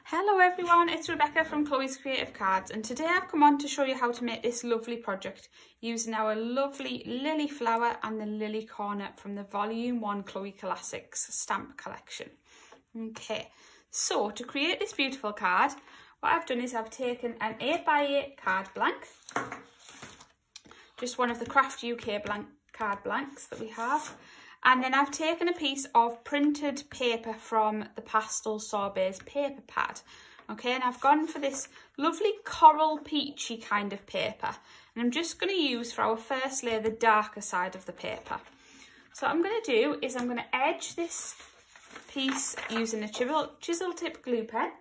Hello everyone, it's Rebecca from Chloe's Creative Cards, and today I've come on to show you how to make this lovely project using our lovely lily flower and the lily corner from the Volume 1 Chloe Classics stamp collection. Okay, so to create this beautiful card, what I've done is I've taken an 8x8 card blank, just one of the Craft UK card blanks that we have. And then I've taken a piece of printed paper from the Pastel Sorbet's paper pad. Okay, and I've gone for this lovely coral peachy kind of paper. And I'm just going to use for our first layer the darker side of the paper. So what I'm going to do is I'm going to edge this piece using a chisel tip glue pen.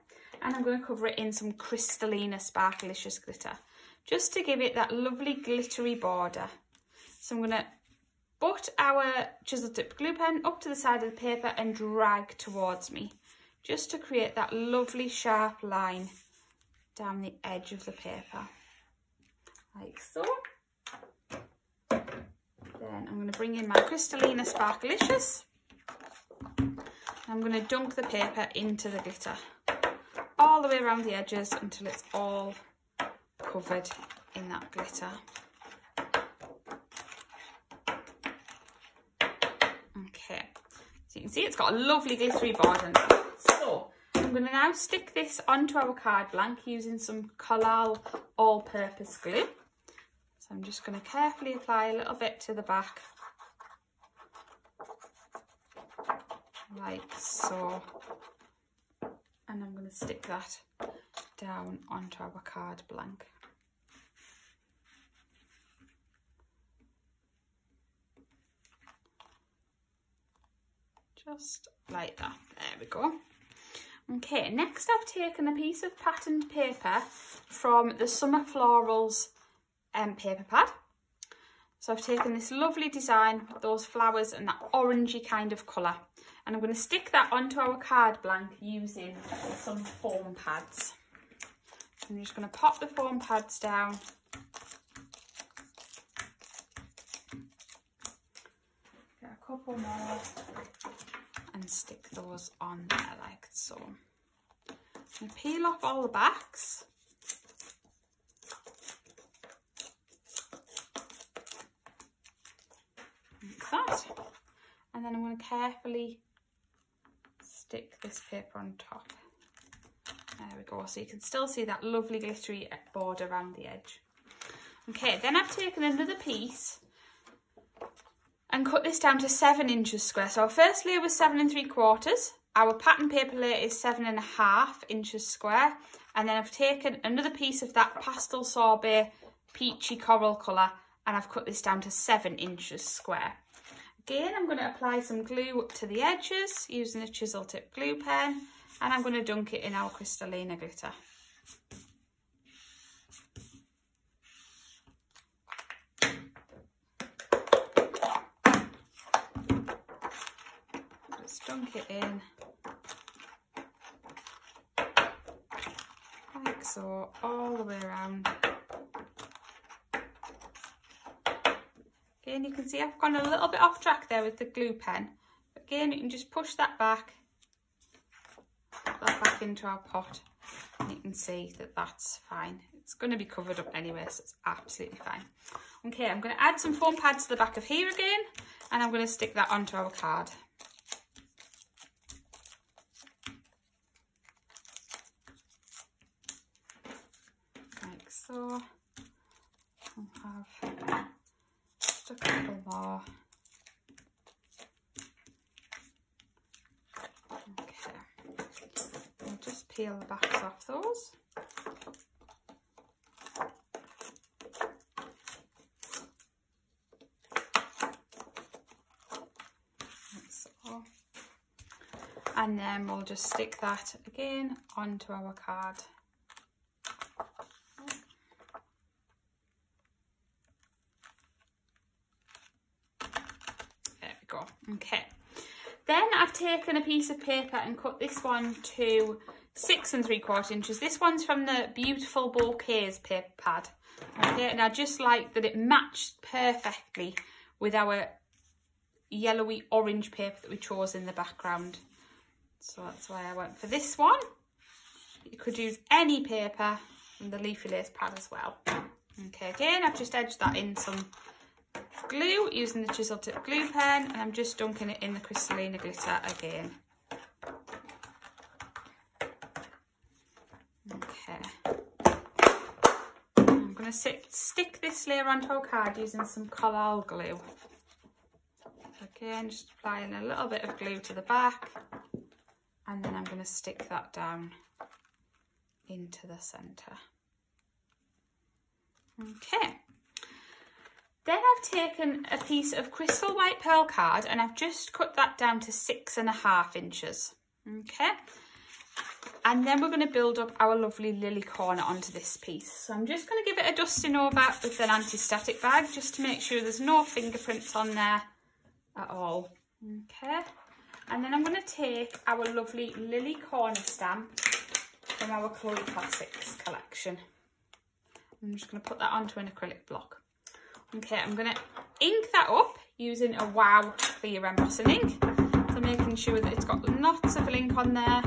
And I'm going to cover it in some Crystallina Sparkelicious glitter, just to give it that lovely glittery border. So I'm going to butt our chisel tip glue pen up to the side of the paper and drag towards me, just to create that lovely sharp line down the edge of the paper, like so. Then I'm going to bring in my Crystallina Sparkelicious. I'm going to dunk the paper into the glitter all the way around the edges until it's all covered in that glitter. Okay, so you can see it's got a lovely glittery border. So I'm going to now stick this onto our card blank using some Collal all-purpose glue. So I'm just going to carefully apply a little bit to the back, like so. And I'm going to stick that down onto our card blank. Just like that, there we go. Okay, next I've taken a piece of patterned paper from the Summer Florals paper pad. So I've taken this lovely design with those flowers and that orangey kind of colour. And I'm going to stick that onto our card blank using some foam pads. I'm just going to pop the foam pads down. Get a couple more and stick those on there like so. And peel off all the backs. Like that. And then I'm going to carefully stick this paper on top. There we go, so you can still see that lovely glittery border around the edge. Okay, then I've taken another piece and cut this down to 7 inches square. So our first layer was 7 3/4. Our pattern paper layer is 7.5 inches square. And then I've taken another piece of that Pastel Sorbet peachy coral colour and I've cut this down to 7 inches square. Again, I'm going to apply some glue to the edges using a chisel tip glue pen, and I'm going to dunk it in our Crystallina glitter. Just dunk it in like so, all the way around. Again, you can see I've gone a little bit off track there with the glue pen. But again, you can just push that back, put that back into our pot, and you can see that that's fine. It's going to be covered up anyway, so it's absolutely fine. Okay, I'm going to add some foam pads to the back of here again, and I'm going to stick that onto our card. Like so. I'll have a couple more. Okay, I'll just peel the backs off those. Like so. And then we'll just stick that again onto our card. Okay, then I've taken a piece of paper and cut this one to 6 3/4 inches. This one's from the Beautiful Bouquets paper pad. Okay, and I just like that it matched perfectly with our yellowy orange paper that we chose in the background. So that's why I went for this one. could use any paper from the Leafy lace pad as well. Okay, again, I've just edged that in some glue using the chisel tip glue pen, and I'm just dunking it in the Crystallina glitter again. Okay. I'm going to stick this layer onto our card using some Coral glue. Again, just applying a little bit of glue to the back, and then I'm going to stick that down into the centre. Okay. Then I've taken a piece of crystal white pearl card and I've just cut that down to 6.5 inches. Okay. And then we're going to build up our lovely lily corner onto this piece. So I'm just going to give it a dusting over with an anti-static bag just to make sure there's no fingerprints on there at all. Okay. And then I'm going to take our lovely lily corner stamp from our Chloe Classics collection. I'm just going to put that onto an acrylic block. Okay, I'm going to ink that up using a Wow clear embossing ink. So making sure that it's got lots of ink on there.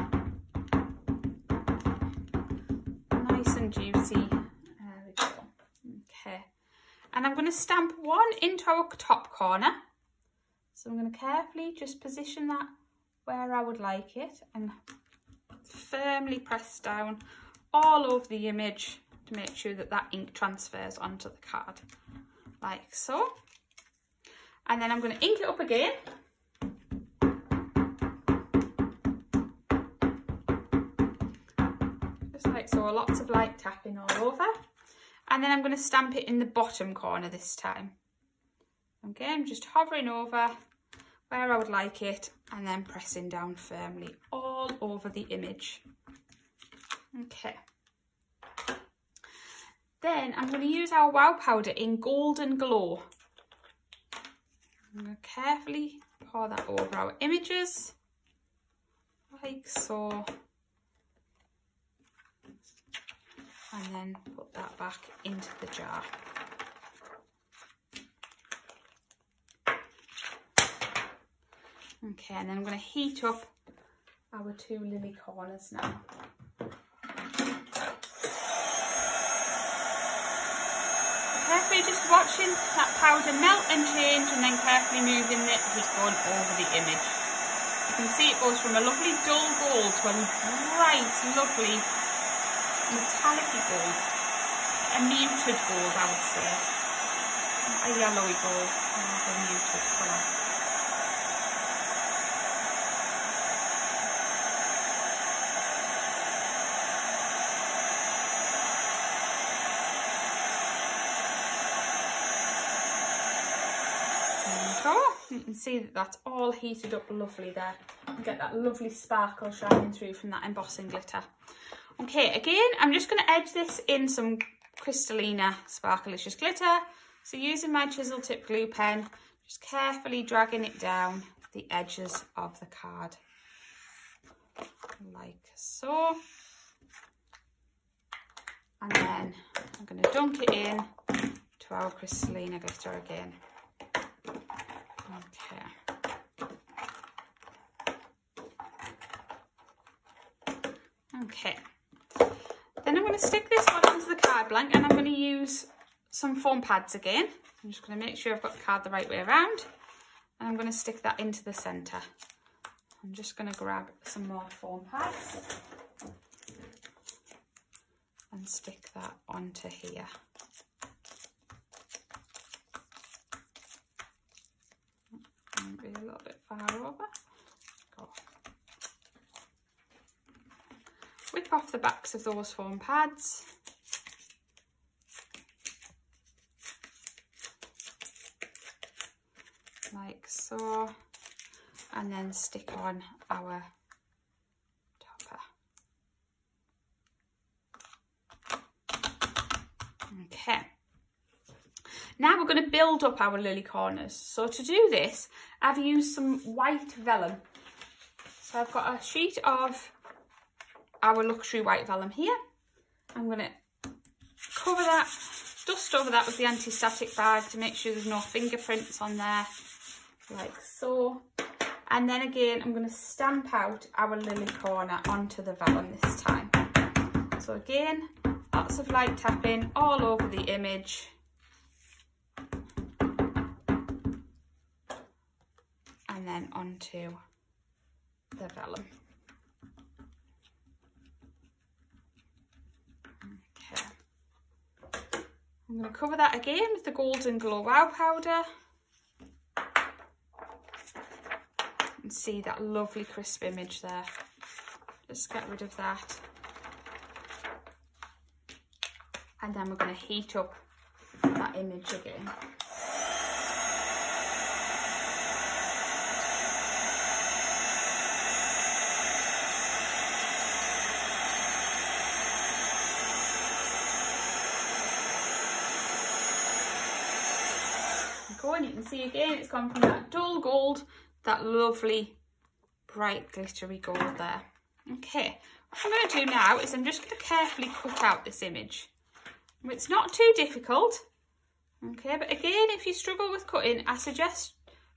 Nice and juicy. There we go. Okay. And I'm going to stamp one into our top corner. So I'm going to carefully just position that where I would like it and firmly press down all over the image to make sure that that ink transfers onto the card, like so. And then I'm going to ink it up again. Just like so, lots of light tapping all over. And then I'm going to stamp it in the bottom corner this time. Okay, I'm just hovering over where I would like it and then pressing down firmly all over the image. Okay. Then I'm going to use our Wow powder in Golden Glow. I'm going to carefully pour that over our images, like so. And then put that back into the jar. Okay, and then I'm going to heat up our two lily corners now. Carefully just watching that powder melt and change, and then carefully moving the heat gun over the image. You can see it goes from a lovely dull gold to a bright, lovely metallic gold. A muted gold, I would say. A yellowy gold, a muted colour. You can see that that's all heated up lovely there. You get that lovely sparkle shining through from that embossing glitter. Okay, again, I'm just going to edge this in some Crystallina Sparkelicious glitter. So using my chisel tip glue pen, just carefully dragging it down the edges of the card. Like so. And then I'm going to dunk it in to our Crystallina glitter again. Okay, then I'm going to stick this one onto the card blank and I'm going to use some foam pads again. I'm just going to make sure I've got the card the right way around, and I'm going to stick that into the centre. I'm just going to grab some more foam pads and stick that onto here. Maybe a little bit far over. Go. Whip off the backs of those foam pads. Like so. And then stick on our topper. Okay. Now we're going to build up our lily corners. So to do this, I've used some white vellum. So I've got a sheet of our luxury white vellum here. I'm going to cover that, dust over that with the anti-static bag to make sure there's no fingerprints on there, like so. And then again, I'm going to stamp out our lily corner onto the vellum this time. So again, lots of light tapping all over the image. And then onto the vellum. Okay. I'm going to cover that again with the Golden Glow Wow powder. And see that lovely crisp image there. Just get rid of that. And then we're going to heat up that image again. And you can see again it's gone from that dull gold, that lovely bright glittery gold there. Okay, what I'm going to do now is I'm just going to carefully cut out this image. It's not too difficult, okay, but again, if you struggle with cutting, I suggest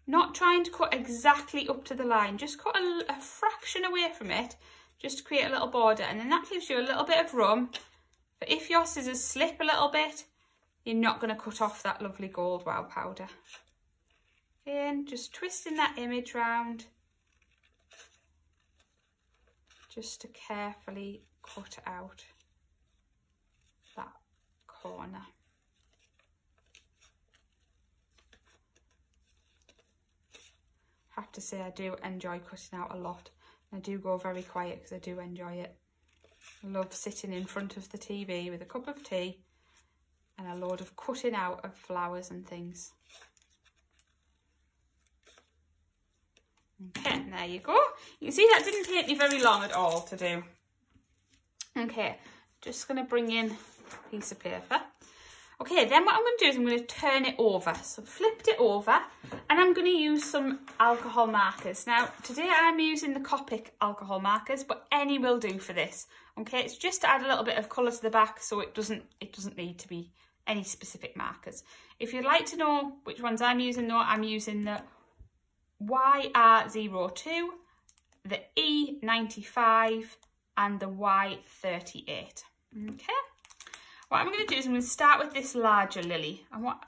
not trying to cut exactly up to the line, just cut a fraction away from it, just to create a little border, and then that gives you a little bit of room. But if your scissors slip a little bit, you're not going to cut off that lovely gold wow powder. Again, just twisting that image round, just to carefully cut out that corner. I have to say I do enjoy cutting out a lot. I do go very quiet because I do enjoy it. I love sitting in front of the TV with a cup of tea and a load of cutting out of flowers and things. Okay, and there you go. You can see that didn't take me very long at all to do. Okay, just going to bring in a piece of paper. Okay, then what I'm going to do is I'm going to turn it over. So flipped it over, and I'm going to use some alcohol markers. Now, today I'm using the Copic alcohol markers, but any will do for this. Okay, it's just to add a little bit of colour to the back, so it doesn't need to be any specific markers. If you'd like to know which ones I'm using though, I'm using the YR02, the E95 and the Y38. Okay, what I'm going to do is I'm going to start with this larger lily, and what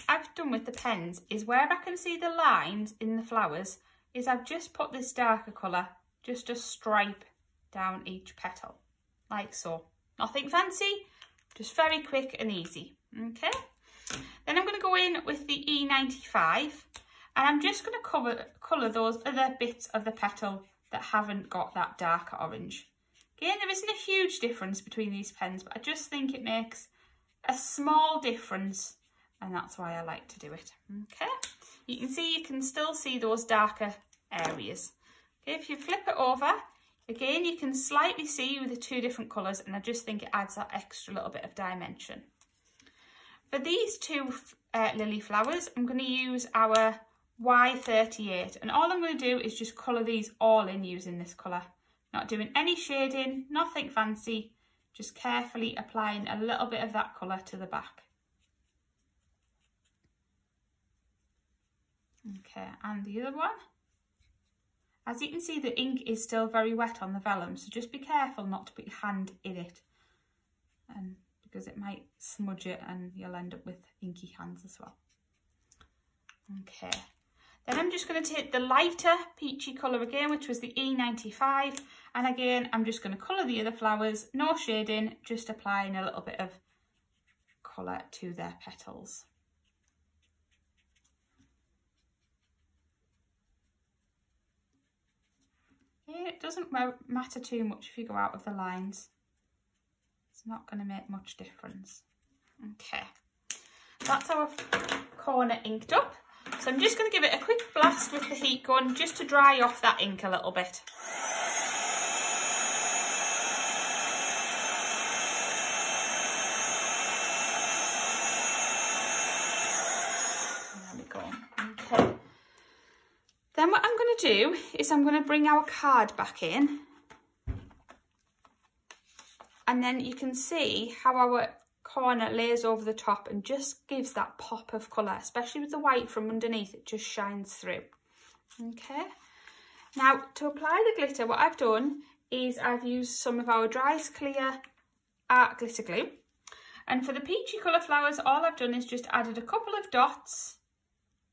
I've done with the pens is where I can see the lines in the flowers is I've just put this darker colour, just a stripe down each petal, like so. Nothing fancy, just very quick and easy. Okay, then I'm going to go in with the E95, and I'm just going to colour those other bits of the petal that haven't got that darker orange. Again, there isn't a huge difference between these pens, but I just think it makes a small difference, and that's why I like to do it. Okay, you can still see those darker areas. Okay, if you flip it over, again, you can slightly see with the two different colours, and I just think it adds that extra little bit of dimension. For these two lily flowers, I'm going to use our Y38, and all I'm going to do is just colour these all in using this colour. Not doing any shading, nothing fancy, just carefully applying a little bit of that colour to the back. Okay, and the other one. As you can see, the ink is still very wet on the vellum, so just be careful not to put your hand in it, because it might smudge it and you'll end up with inky hands as well. Okay, then I'm just going to take the lighter peachy colour again, which was the E95, and again I'm just going to colour the other flowers, no shading, just applying a little bit of colour to their petals. It doesn't matter too much if you go out of the lines. It's not going to make much difference. Okay, that's our corner inked up. So I'm just going to give it a quick blast with the heat gun just to dry off that ink a little bit. There we go. Okay. Then what I'm going to do is I'm going to bring our card back in, and then you can see how our corner lays over the top and just gives that pop of colour, especially with the white from underneath. It just shines through. Okay, now to apply the glitter, what I've done is I've used some of our Dry's Clear glitter glue. And for the peachy colour flowers, all I've done is just added a couple of dots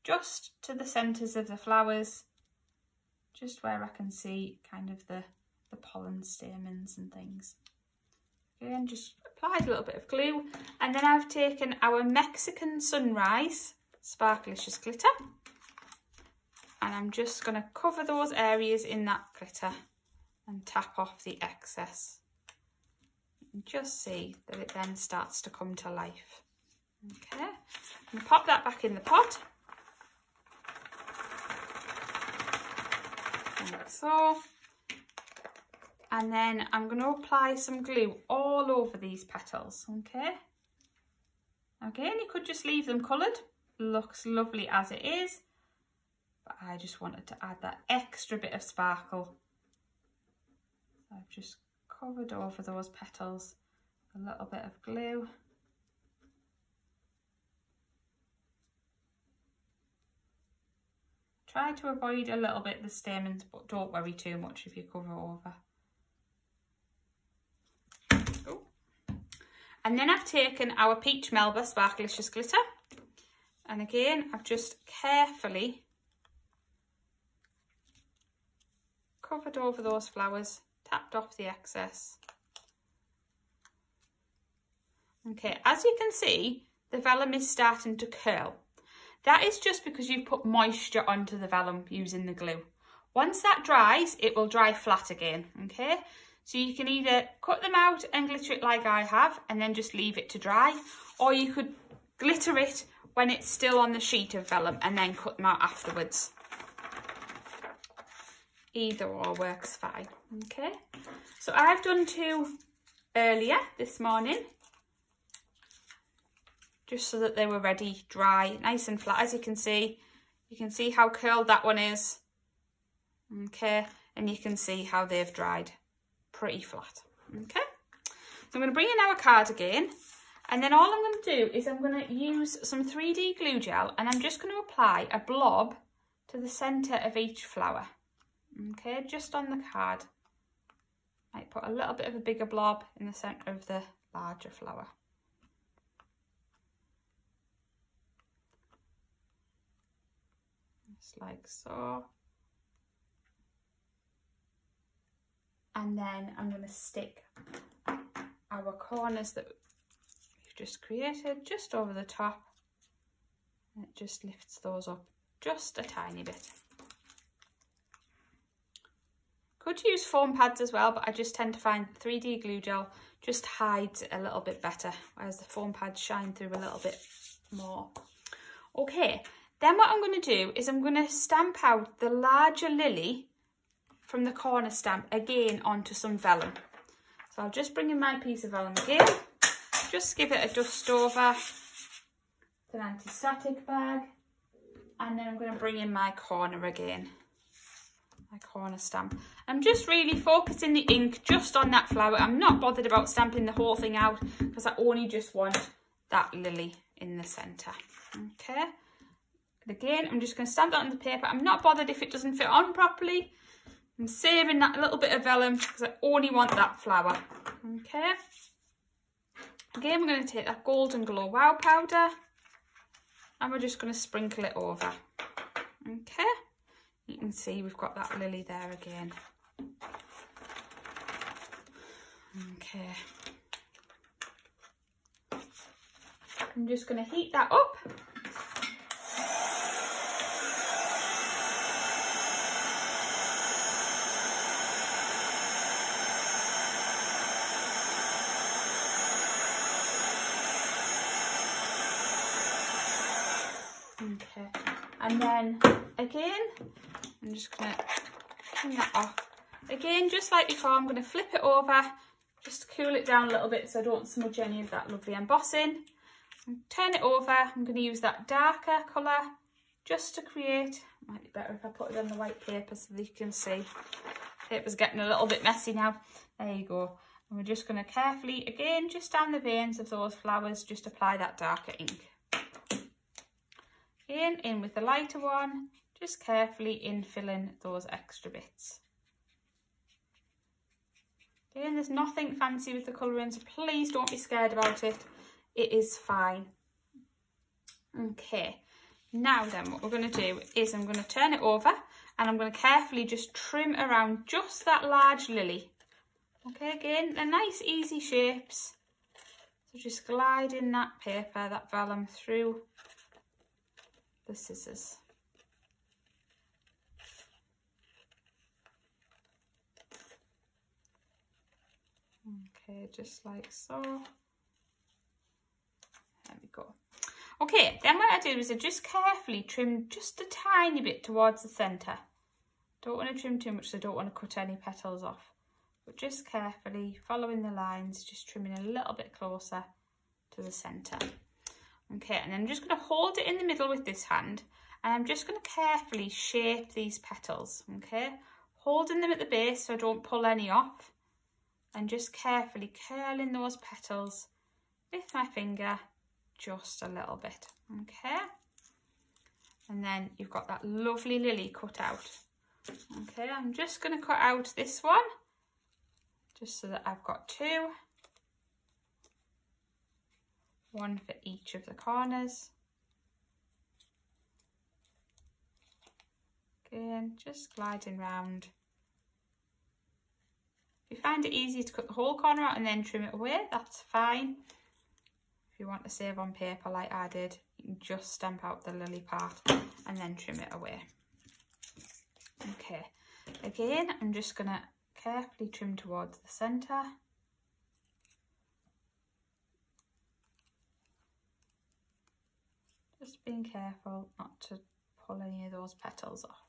just to the centres of the flowers, just where I can see kind of the pollen stamens and things. Again, just applied a little bit of glue, and then I've taken our Mexican Sunrise Sparkelicious glitter, and I'm just going to cover those areas in that glitter and tap off the excess. And just see that it then starts to come to life. Okay, I'm going to pop that back in the pot. Like so. And then I'm going to apply some glue all over these petals, okay? Again, you could just leave them coloured. Looks lovely as it is. But I just wanted to add that extra bit of sparkle. So I've just covered over those petals with a little bit of glue. Try to avoid a little bit the stamens, but don't worry too much if you cover over. Oh. And then I've taken our Peach Melba Sparkelicious glitter, and again I've just carefully covered over those flowers, tapped off the excess. Okay, as you can see, the vellum is starting to curl. That is just because you've put moisture onto the vellum using the glue. Once that dries, it will dry flat again, okay? So you can either cut them out and glitter it like I have and then just leave it to dry, or you could glitter it when it's still on the sheet of vellum and then cut them out afterwards. Either or works fine, okay? So I've done 2 earlier this morning, just so that they were ready, dry, nice and flat. As you can see how curled that one is, okay? And you can see how they've dried pretty flat, okay? So I'm going to bring in our card again, and then all I'm going to do is I'm going to use some 3D glue gel, and I'm just going to apply a blob to the centre of each flower, okay? Just on the card. Might put a little bit of a bigger blob in the centre of the larger flower. Just like so. And then I'm going to stick our corners that we've just created just over the top, and it just lifts those up just a tiny bit. Could use foam pads as well, but I just tend to find 3D glue gel just hides it a little bit better, whereas the foam pads shine through a little bit more. Okay, then what I'm going to do is I'm going to stamp out the larger lily from the corner stamp again onto some vellum. So I'll just bring in my piece of vellum again, just give it a dust over with an anti-static bag, and then I'm going to bring in my corner again, my corner stamp. I'm just really focusing the ink just on that flower. I'm not bothered about stamping the whole thing out because I only just want that lily in the centre, okay? And again, I'm just going to stamp that on the paper. I'm not bothered if it doesn't fit on properly. I'm saving that little bit of vellum because I only want that flower, okay? Again, we're going to take that Golden Glow Wow powder and we're just going to sprinkle it over, okay? You can see we've got that lily there again. Okay. I'm just going to heat that up. Okay, and then again, I'm just going to turn that off. Again, just like before, I'm going to flip it over, just to cool it down a little bit so I don't smudge any of that lovely embossing. And turn it over, I'm going to use that darker colour just to create, might be better if I put it on the white paper so that you can see. Paper's getting a little bit messy now. There you go. And we're just going to carefully, again, just down the veins of those flowers, just apply that darker ink. Again, in with the lighter one, just carefully infilling those extra bits. Okay, and there's nothing fancy with the colouring, so please don't be scared about it. It is fine. Okay, now then what we're going to do is I'm going to turn it over and I'm going to carefully just trim around just that large lily. Okay, again, they're nice easy shapes. So just gliding that paper, that vellum through the scissors. Okay, just like so. There we go. Okay, then what I do is I just carefully trim just a tiny bit towards the centre. Don't want to trim too much, so I don't want to cut any petals off. But just carefully following the lines, just trimming a little bit closer to the centre. Okay, and then I'm just going to hold it in the middle with this hand, and I'm just going to carefully shape these petals, okay? Holding them at the base so I don't pull any off, and just carefully curling those petals with my finger just a little bit, okay? And then you've got that lovely lily cut out. Okay, I'm just going to cut out this one, just so that I've got two. One for each of the corners. Again, just gliding round. If you find it easy to cut the whole corner out and then trim it away, that's fine. If you want to save on paper like I did, you can just stamp out the lily part and then trim it away. Okay, again, I'm just going to carefully trim towards the centre. Just being careful not to pull any of those petals off.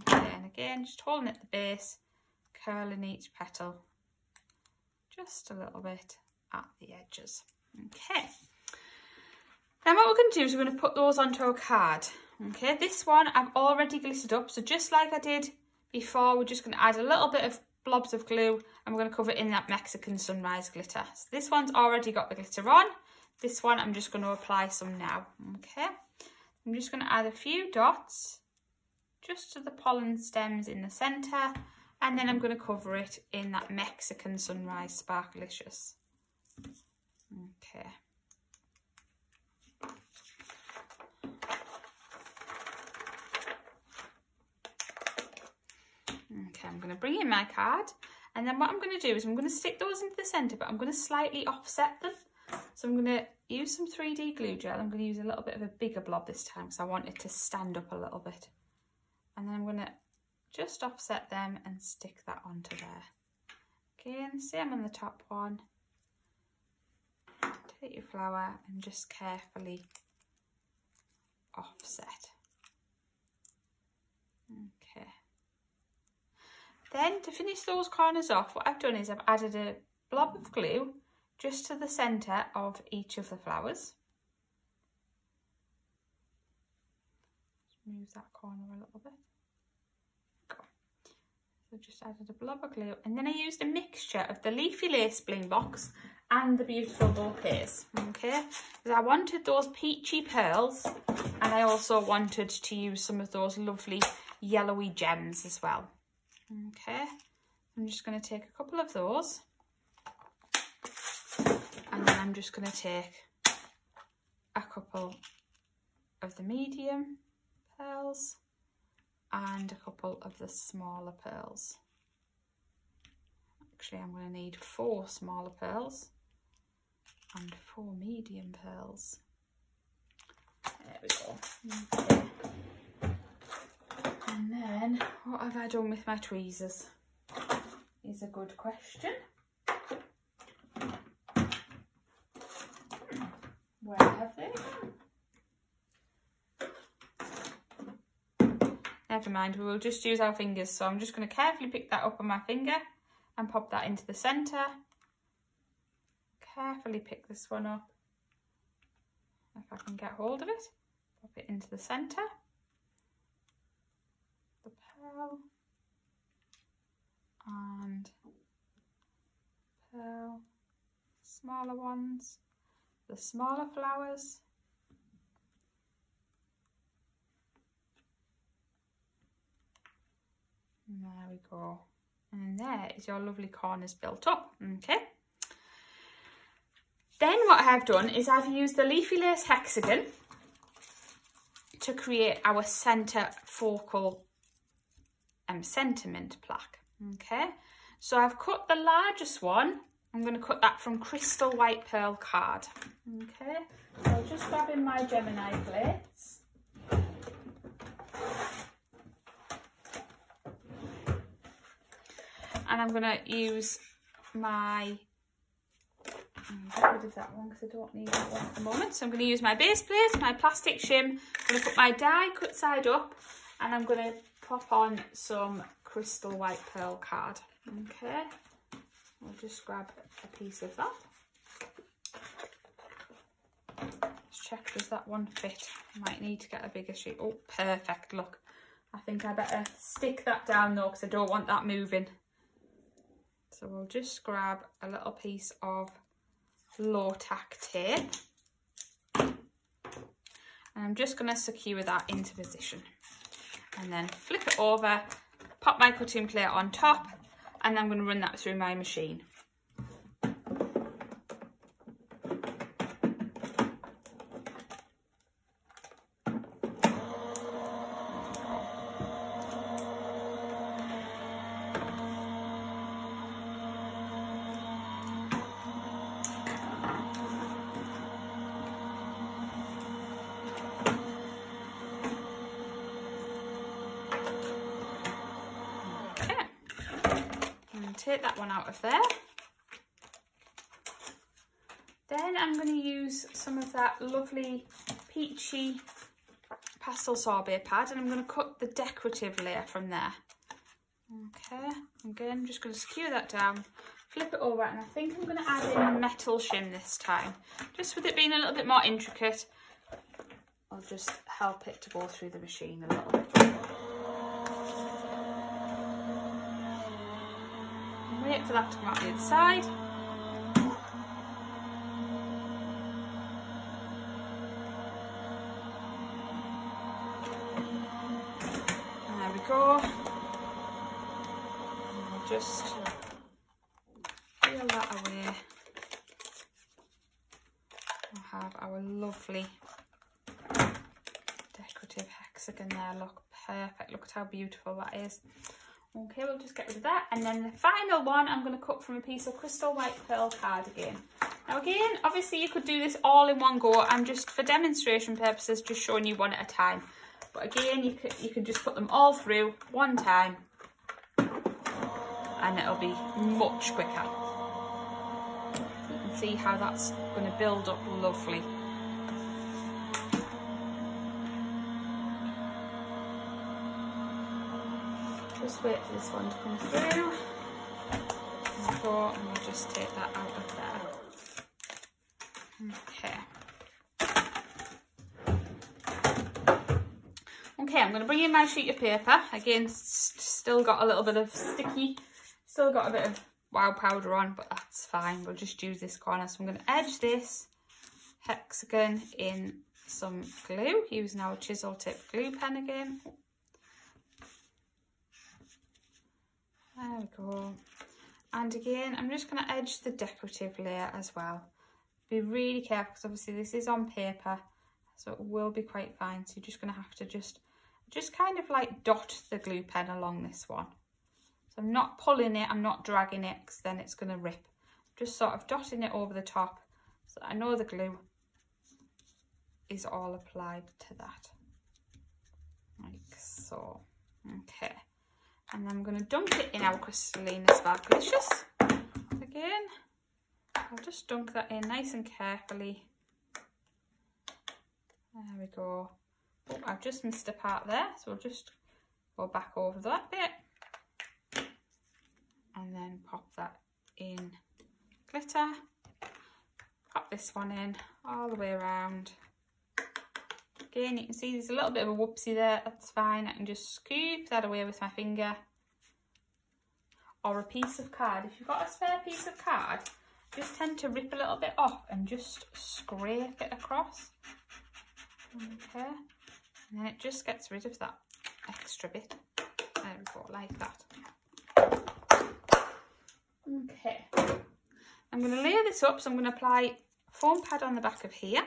Okay, and again, just holding at the base, curling each petal just a little bit at the edges. Okay, now what we're going to do is we're going to put those onto our card. Okay, this one I've already glittered up, so just like I did before, we're just going to add a little bit of blobs of glue and we're going to cover it in that Mexican sunrise glitter. So this one's already got the glitter on. This one I'm just going to apply some now. Okay, I'm just going to add a few dots just to the pollen stems in the centre, and then I'm going to cover it in that Mexican sunrise Sparkelicious. Okay. Okay, I'm going to bring in my card, and then what I'm going to do is I'm going to stick those into the centre, but I'm going to slightly offset them. So I'm going to use some 3D glue gel. I'm going to use a little bit of a bigger blob this time because I want it to stand up a little bit. And then I'm going to just offset them and stick that onto there. Again, same on the top one. Take your flower and just carefully offset. Okay. Then to finish those corners off, what I've done is I've added a blob of glue just to the centre of each of the flowers. Just move that corner a little bit. Go. So just added a blob of glue, and then I used a mixture of the Leafy lace bling box and the beautiful bouquets. Okay, because I wanted those peachy pearls, and I also wanted to use some of those lovely yellowy gems as well. Okay, I'm just going to take a couple of those. And then I'm just going to take a couple of the medium pearls and a couple of the smaller pearls. Actually, I'm going to need 4 smaller pearls and 4 medium pearls. There we go. Okay. And then, what have I done with my tweezers? Is a good question. Where have they gone? Never mind, we will just use our fingers. So I'm just going to carefully pick that up on my finger and pop that into the centre. Carefully pick this one up. If I can get hold of it, pop it into the centre. The pearl and pearl, smaller ones. The smaller flowers, and there we go. And there is your lovely corners built up. Okay. Then what I have done is I've used the Leafy Lace Hexagon to create our centre focal sentiment plaque. Okay, so I've cut the largest one. I'm going to cut that from Crystal White Pearl card. Okay, so I'll just grab in my Gemini plates. And I'm going to use my, get rid of that one because I don't need that one at the moment. So I'm going to use my base plate, my plastic shim. I'm going to put my die cut side up, and I'm going to pop on some Crystal White Pearl card. Okay, I'll just grab a piece of that. Let's check, does that one fit? I might need to get a bigger sheet. Oh, perfect, look. I think I better stick that down though because I don't want that moving. So we'll just grab a little piece of low tack tape. And I'm just going to secure that into position. And then flip it over, pop my cutting plate on top, and I'm going to run that through my machine. Take that one out of there. Then I'm going to use some of that lovely peachy pastel sorbet pad, and I'm going to cut the decorative layer from there. Okay, again, I'm just going to secure that down, flip it over, and I think I'm going to add in a metal shim this time. Just with it being a little bit more intricate, I'll just help it to go through the machine a little bit. Wait for that to come out the other side. And there we go. And we'll just peel that away. We'll have our lovely decorative hexagon there. Look, perfect. Look at how beautiful that is. Okay, we'll just get rid of that. And then the final one I'm going to cut from a piece of Crystal White Pearl card again. Now again, obviously you could do this all in one go. I'm just, for demonstration purposes, just showing you one at a time. But again, you could just put them all through one time, and it'll be much quicker. You can see how that's going to build up lovely. Just wait for this one to come through. And we'll just take that out of there. Okay. Okay, I'm going to bring in my sheet of paper. Again, still got a little bit of sticky, still got a bit of wow powder on, but that's fine. We'll just use this corner. So I'm going to edge this hexagon in some glue, using our chisel tip glue pen again. There we go. And again, I'm just going to edge the decorative layer as well. Be really careful because obviously this is on paper, so it will be quite fine. So you're just going to have to just kind of like dot the glue pen along this one. So I'm not pulling it, I'm not dragging it, because then it's going to rip. Just sort of dotting it over the top so I know the glue is all applied to that. Like so. Okay. And then I'm going to dunk it in our Crystallina Sparkelicious. Again, I'll just dunk that in nice and carefully. There we go. Oh, I've just missed a part there, so we'll just go back over that bit. And then pop that in glitter. Pop this one in all the way around. Again, you can see there's a little bit of a whoopsie there, that's fine. I can just scoop that away with my finger. Or a piece of card. If you've got a spare piece of card, just tend to rip a little bit off and just scrape it across. Okay. And then it just gets rid of that extra bit. There we go, like that. Okay, I'm going to layer this up, so I'm going to apply foam pad on the back of here.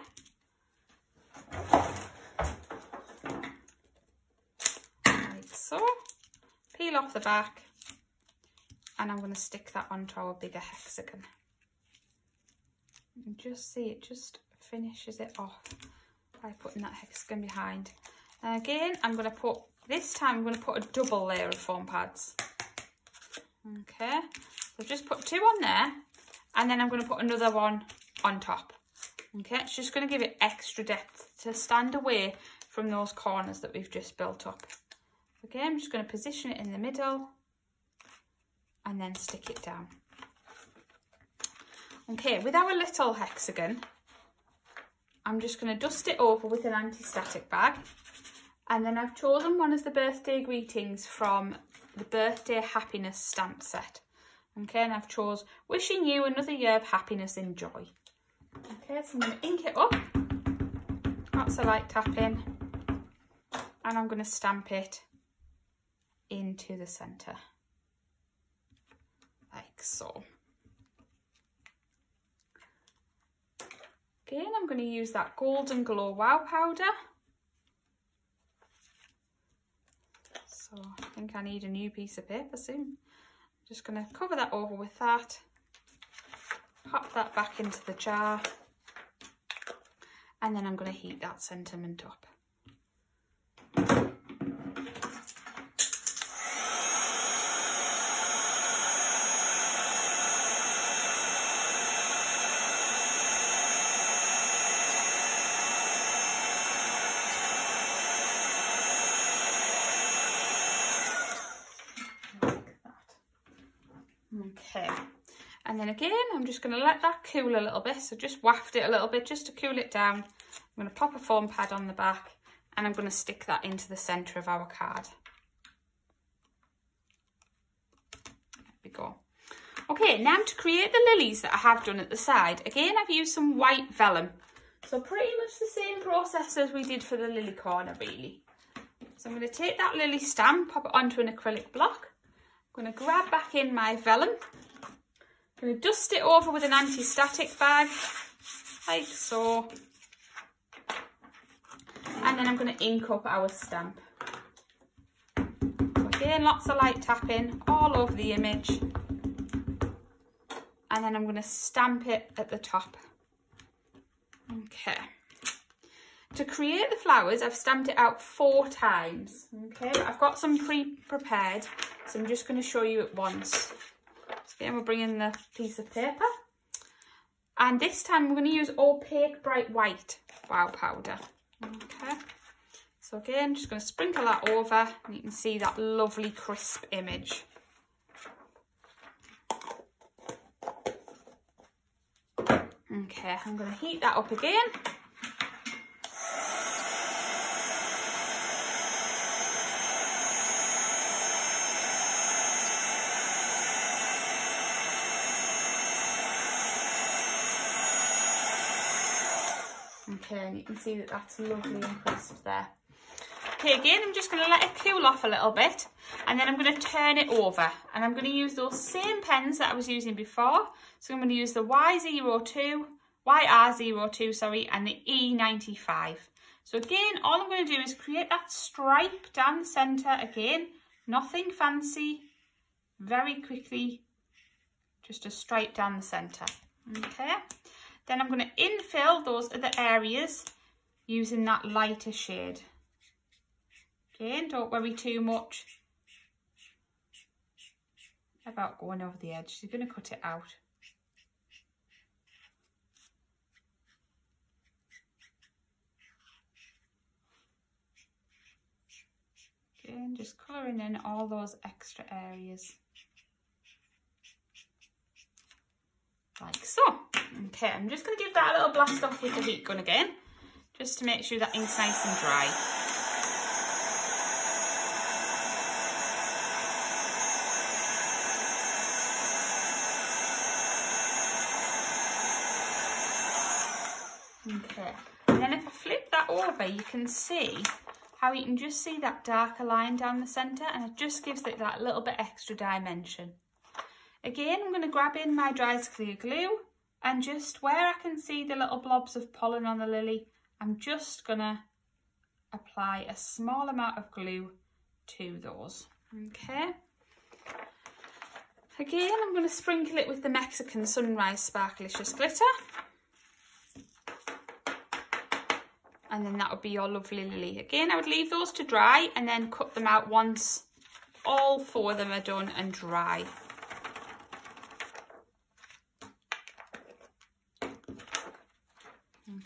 Like so. Peel off the back, and I'm going to stick that onto our bigger hexagon. You can just see it just finishes it off by putting that hexagon behind. And again, this time I'm going to put a double layer of foam pads. Okay, so just put 2 on there, and then I'm going to put another one on top. Okay, it's just going to give it extra depth to stand away from those corners that we've just built up. Okay, I'm just going to position it in the middle and then stick it down. Okay, with our little hexagon, I'm just going to dust it over with an anti-static bag. And then I've chosen one of the birthday greetings from the Birthday Happiness stamp set. Okay, and I've chose wishing you another year of happiness and joy. Okay, so I'm going to ink it up. Lots of light tapping. And I'm going to stamp it into the centre. Like so. Again, I'm going to use that Golden Glow Wow powder. So I think I need a new piece of paper soon. I'm just going to cover that over with that. Pop that back into the jar. And then I'm going to heat that sentiment up. Okay, and then again, I'm just going to let that cool a little bit. So just waft it a little bit just to cool it down. I'm going to pop a foam pad on the back, and I'm going to stick that into the centre of our card. There we go. Okay, now to create the lilies that I have done at the side, again, I've used some white vellum. So pretty much the same process as we did for the lily corner, really. So I'm going to take that lily stamp, pop it onto an acrylic block. I'm going to grab back in my vellum. I'm going to dust it over with an anti-static bag, like so. And then I'm going to ink up our stamp. So again, lots of light tapping all over the image. And then I'm going to stamp it at the top. Okay. To create the flowers, I've stamped it out 4 times. Okay, but I've got some pre-prepared, so I'm just going to show you at once. So again, we'll bring in the piece of paper. And this time we're going to use opaque bright white wow powder. Okay, so again, just going to sprinkle that over, and you can see that lovely crisp image. Okay, I'm going to heat that up again. Okay, and you can see that that's lovely and crisp there. Okay, again, I'm just going to let it cool off a little bit, and then I'm going to turn it over, and I'm going to use those same pens that I was using before. So I'm going to use the YR02, sorry, and the E95. So again, all I'm going to do is create that stripe down the centre again, nothing fancy, very quickly, just a stripe down the centre. Okay. Then I'm going to infill those other areas using that lighter shade. Again, don't worry too much about going over the edge. You're going to cut it out. Again, just colouring in all those extra areas. Like so. Okay, I'm just going to give that a little blast off with the heat gun again, just to make sure that ink's nice and dry. Okay, and then if I flip that over, you can see how you can just see that darker line down the centre, and it just gives it that little bit extra dimension. Again, I'm going to grab in my dry clear glue, and just where I can see the little blobs of pollen on the lily, I'm just going to apply a small amount of glue to those. Okay. Again, I'm going to sprinkle it with the Mexican Sunrise Sparkelicious glitter. And then that would be your lovely lily. Again, I would leave those to dry and then cut them out once all 4 of them are done and dry.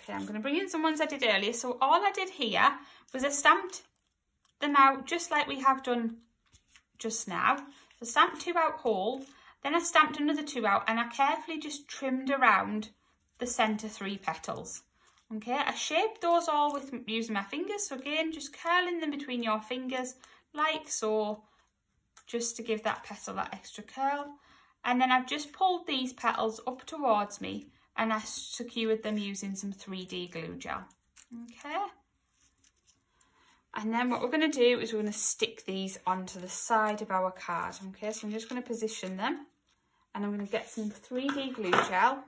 Okay, I'm going to bring in some ones I did earlier. So all I did here was I stamped them out just like we have done just now. So stamped 2 out whole, then I stamped another 2 out, and I carefully just trimmed around the centre 3 petals. Okay, I shaped those all with using my fingers. So again, just curling them between your fingers like so, just to give that petal that extra curl. And then I've just pulled these petals up towards me, and I secured them using some 3D glue gel. Okay. And then what we're going to do is we're going to stick these onto the side of our card. Okay, so I'm just going to position them, and I'm going to get some 3D glue gel.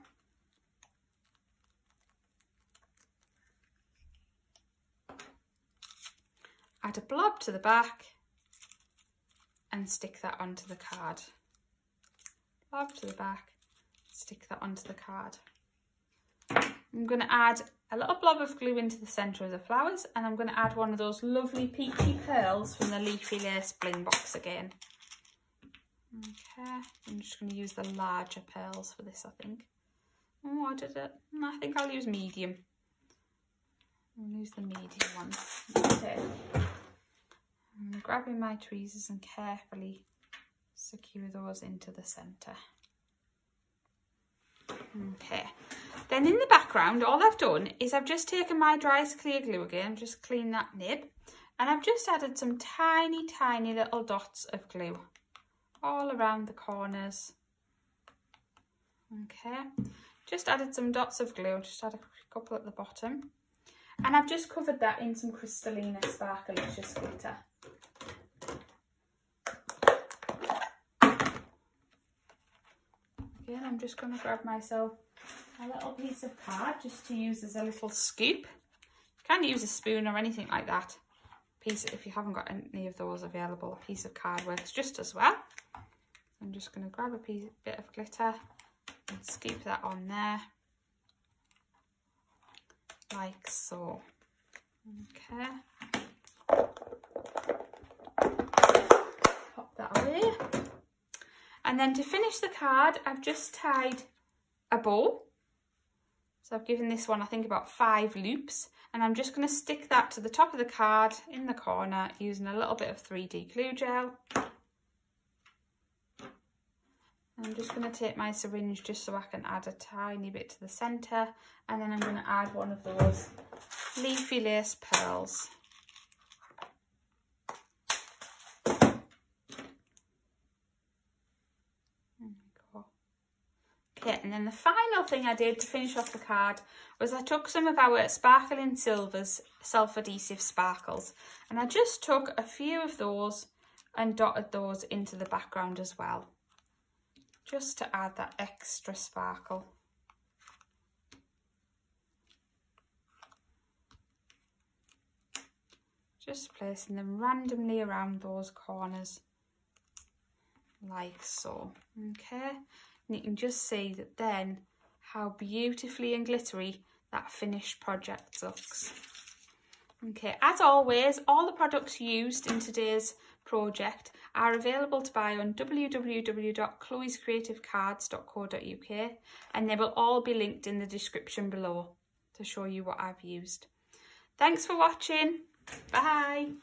Add a blob to the back and stick that onto the card. Blob to the back, stick that onto the card. I'm going to add a little blob of glue into the centre of the flowers, and I'm going to add one of those lovely peachy pearls from the Leafy Lace Bling Box again. Okay, I'm just going to use the larger pearls for this, I think. Oh, I did it. I think I'll use medium. I'll use the medium ones. Okay. I'm grabbing my tweezers and carefully secure those into the centre. Okay, then in the background, all I've done is I've just taken my dry clear glue again, just clean that nib, and I've just added some tiny, tiny little dots of glue all around the corners. Okay, just added some dots of glue, just add a couple at the bottom, and I've just covered that in some Crystallina Sparkelicious glitter. Again, I'm just going to grab myself a little piece of card just to use as a little scoop. You can use a spoon or anything like that. If you haven't got any of those available, a piece of card works just as well. I'm just going to grab a bit of glitter and scoop that on there, like so. Okay. Pop that away. And then to finish the card, I've just tied a bow. So I've given this one, I think, about 5 loops. And I'm just going to stick that to the top of the card in the corner using a little bit of 3D glue gel. I'm just going to take my syringe just so I can add a tiny bit to the centre. And then I'm going to add one of those Leafy Lace pearls. Okay, and then the final thing I did to finish off the card was I took some of our Sparkling Silver's self-adhesive sparkles, and I just took a few of those and dotted those into the background as well, just to add that extra sparkle. Just placing them randomly around those corners, like so. Okay. And you can just see that then how beautifully and glittery that finished project looks. Okay, as always, all the products used in today's project are available to buy on www.chloescreativecards.co.uk, and they will all be linked in the description below to show you what I've used. Thanks for watching. Bye.